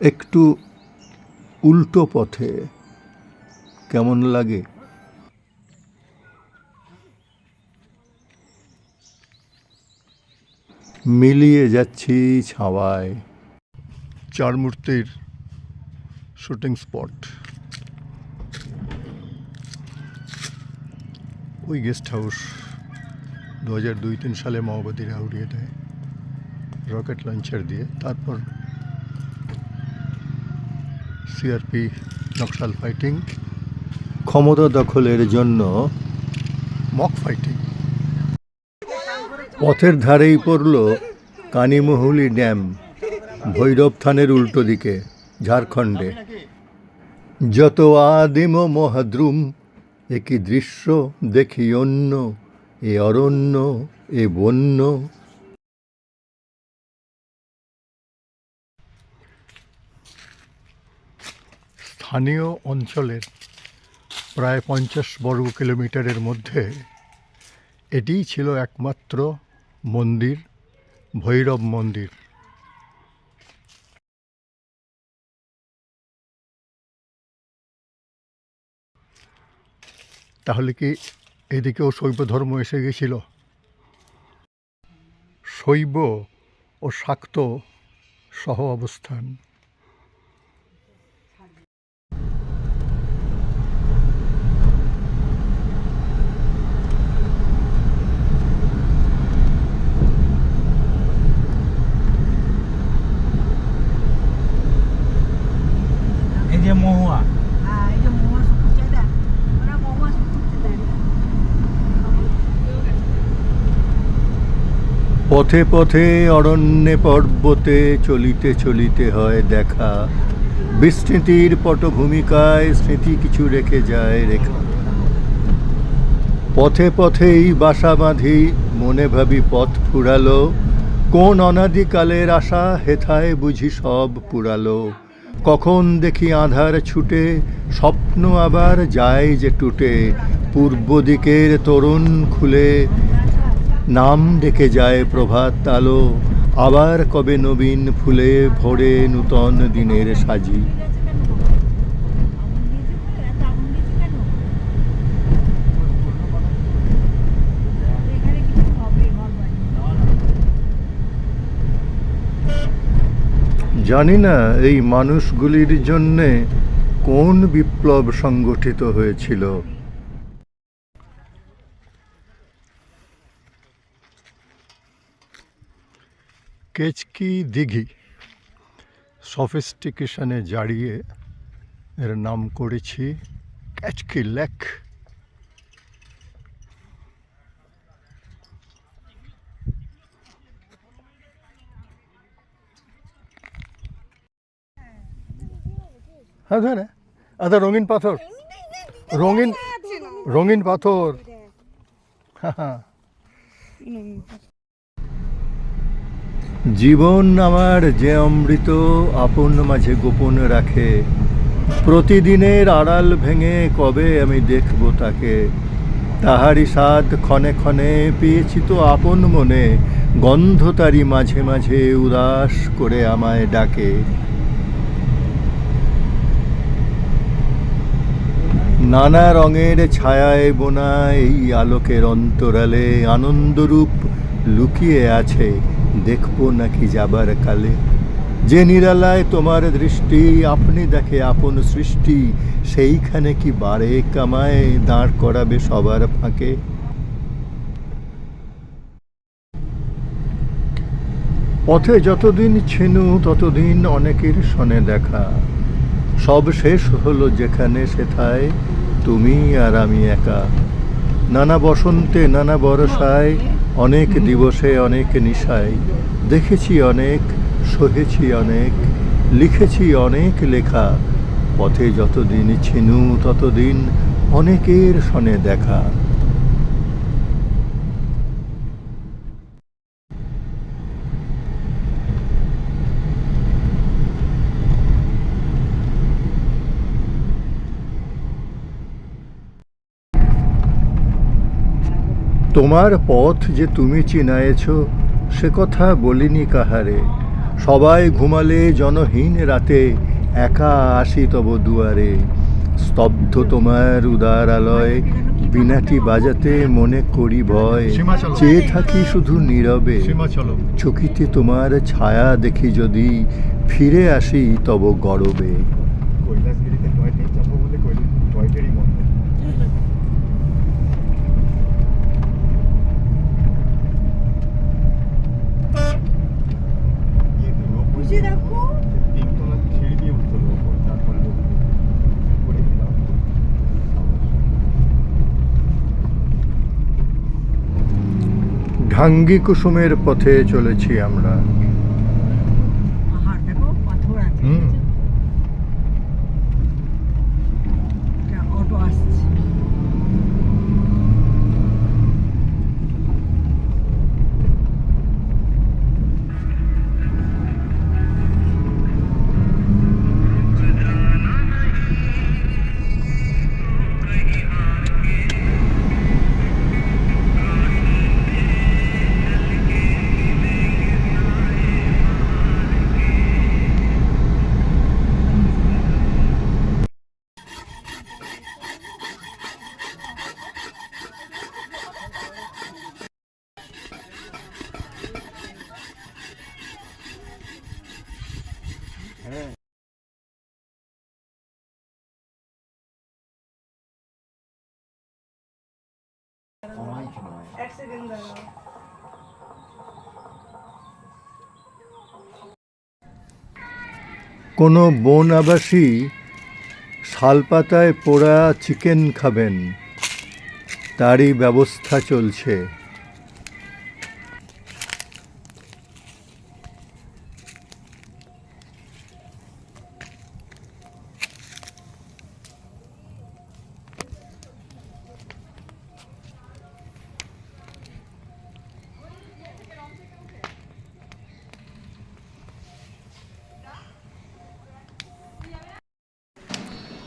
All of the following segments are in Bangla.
একটু উল্টো পথে কেমন লাগে? মিলিয়ে যাচ্ছি ছাওয়ায়। চার মূর্তির শুটিং স্পট। ওই গেস্ট হাউস 2002-03 সালে মাওবাদীরা উড়িয়ে দেয় রকেট লঞ্চার দিয়ে। তারপর সিআরপি নকশাল ফাইটিং, ক্ষমতা দখলের জন্য মক ফাইটিং। পথের ধারেই পড়ল কানিমহুলি ড্যাম, ভৈরব থানের উল্টো দিকে, ঝাড়খণ্ডে। যত আদিম মহাদ্রুম, একই দৃশ্য দেখি অন্য, এ অরণ্য এ বন্য। স্থানীয় অঞ্চলের প্রায় 50 বর্গ কিলোমিটারের মধ্যে এটিই ছিল একমাত্র মন্দির, ভৈরব মন্দির। তাহলে কি এদিকেও শৈব ধর্ম এসে গেছিল? শৈব ও শাক্ত সহ অবস্থান। এই যে মহুয়া, এই যে মহুয়া শুকুর চাইদা, ওরা মহুয়া শুকুর চাইদা। পথে পথে অরণ্যে পর্বতে চলিতে চলিতে হয় দেখা, বিস্মৃতির পটভূমিকায় স্মৃতি কিছু রেখে যায় রেখা। পথে পথেই বাসা বাঁধি, মনে ভাবি পথ ফুরালো, কোন অনাদিকালের আশা হেথায় বুঝি সব পুরালো। কখন দেখি আধার ছুটে, স্বপ্ন আবার যায় যে টুটে, পূর্ব দিকের তরুণ খুলে নাম ডেকে যায় প্রভাত আলো। আবার কবে নবীন ফুলে ভরে নূতন দিনের সাজি। জানি না এই মানুষগুলির জন্যে কোন বিপ্লব সংগঠিত হয়েছিল। কেচকি দিঘি সফিস্টিকেশনে জাড়িয়ে এর নাম করেছি কেচকি লেক। হ্যাঁ ধরে আচ্ছা, রঙিন পাথর, রঙিন রঙিন পাথর। জীবন আমার যে অমৃত আপন মাঝে গোপন রাখে, প্রতিদিনের আড়াল ভেঙে কবে আমি দেখব তাকে। তাহারি স্বাদ ক্ষণে ক্ষণে পেয়েছি তো আপন মনে, গন্ধ তারি মাঝে মাঝে উদাস করে আমায় ডাকে। নানা রঙের ছায়ায় বোনা এই আলোকের অন্তরালে আনন্দরূপ লুকিয়ে আছে, দেখব নাকি যাবার কালে। যে নিরালায় তোমার দৃষ্টি, আপনি দেখে আপন সৃষ্টি, সেইখানে কি বারে কামায় দাঁড় করাবে সবার ফাঁকে। পথে যতদিন ছিনু ততদিন অনেকের সনে দেখা, সব শেষ হলো যেখানে সেথায় তুমি আর আমি একা। নানা বসন্তে নানা বরসায়, অনেক দিবসে অনেক নিশায়, দেখেছি অনেক, সহেছি অনেক, লিখেছি অনেক লেখা। পথে যতদিন ছিনু ততদিন অনেকের সনে দেখা। তোমার পথ যে তুমি চিনায়েছ, সে কথা বলিনি কাহারে। সবাই ঘুমালে জনহীন রাতে একা আসি তব দুয়ারে, স্তব্ধ তোমার উদার আলয়, বিনাটি বাজাতে মনে করি ভয়, সীমাচলম। চেয়ে থাকি শুধু নীরবে, সীমাচলম। চকিতে তোমার ছায়া দেখি যদি ফিরে আসি তব গরবে। কৈলাসগিরিতে টয় ট্রেন চাপবো বলে টয় ট্রেনই বন্ধ। খুশি দেখো তিনতলা সিঁড়ি দিয়ে উঠতে হলো ওপর, তারপর লোক করে দিলাম। ঢাঙ্গি কুসুমের পথে চলেছি আমরা। পাহাড় দেখো পাথর আছে হুম। একটা অটো আসছে এক সেকেন্ড দাঁড়াও কোনো বন আবাসী শালপাতায় পোড়া চিকেন খাবেন, তারই ব্যবস্থা চলছে।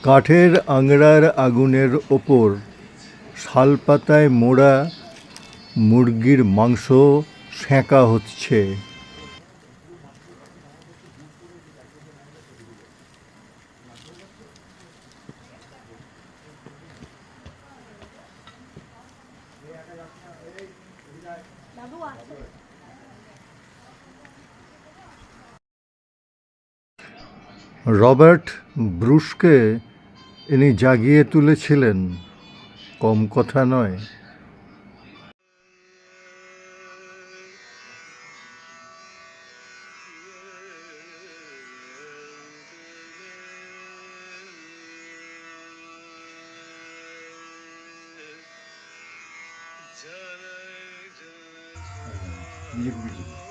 কাঠের আংড়ার আগুনের ওপর শালপাতায় মোড়া মুরগির মাংস সেঁকা হচ্ছে। রবার্ট ব্রুসকে ইনি জাগিয়ে তুলেছিলেন, কম কথা নয়। নিজে ঘুরেছি।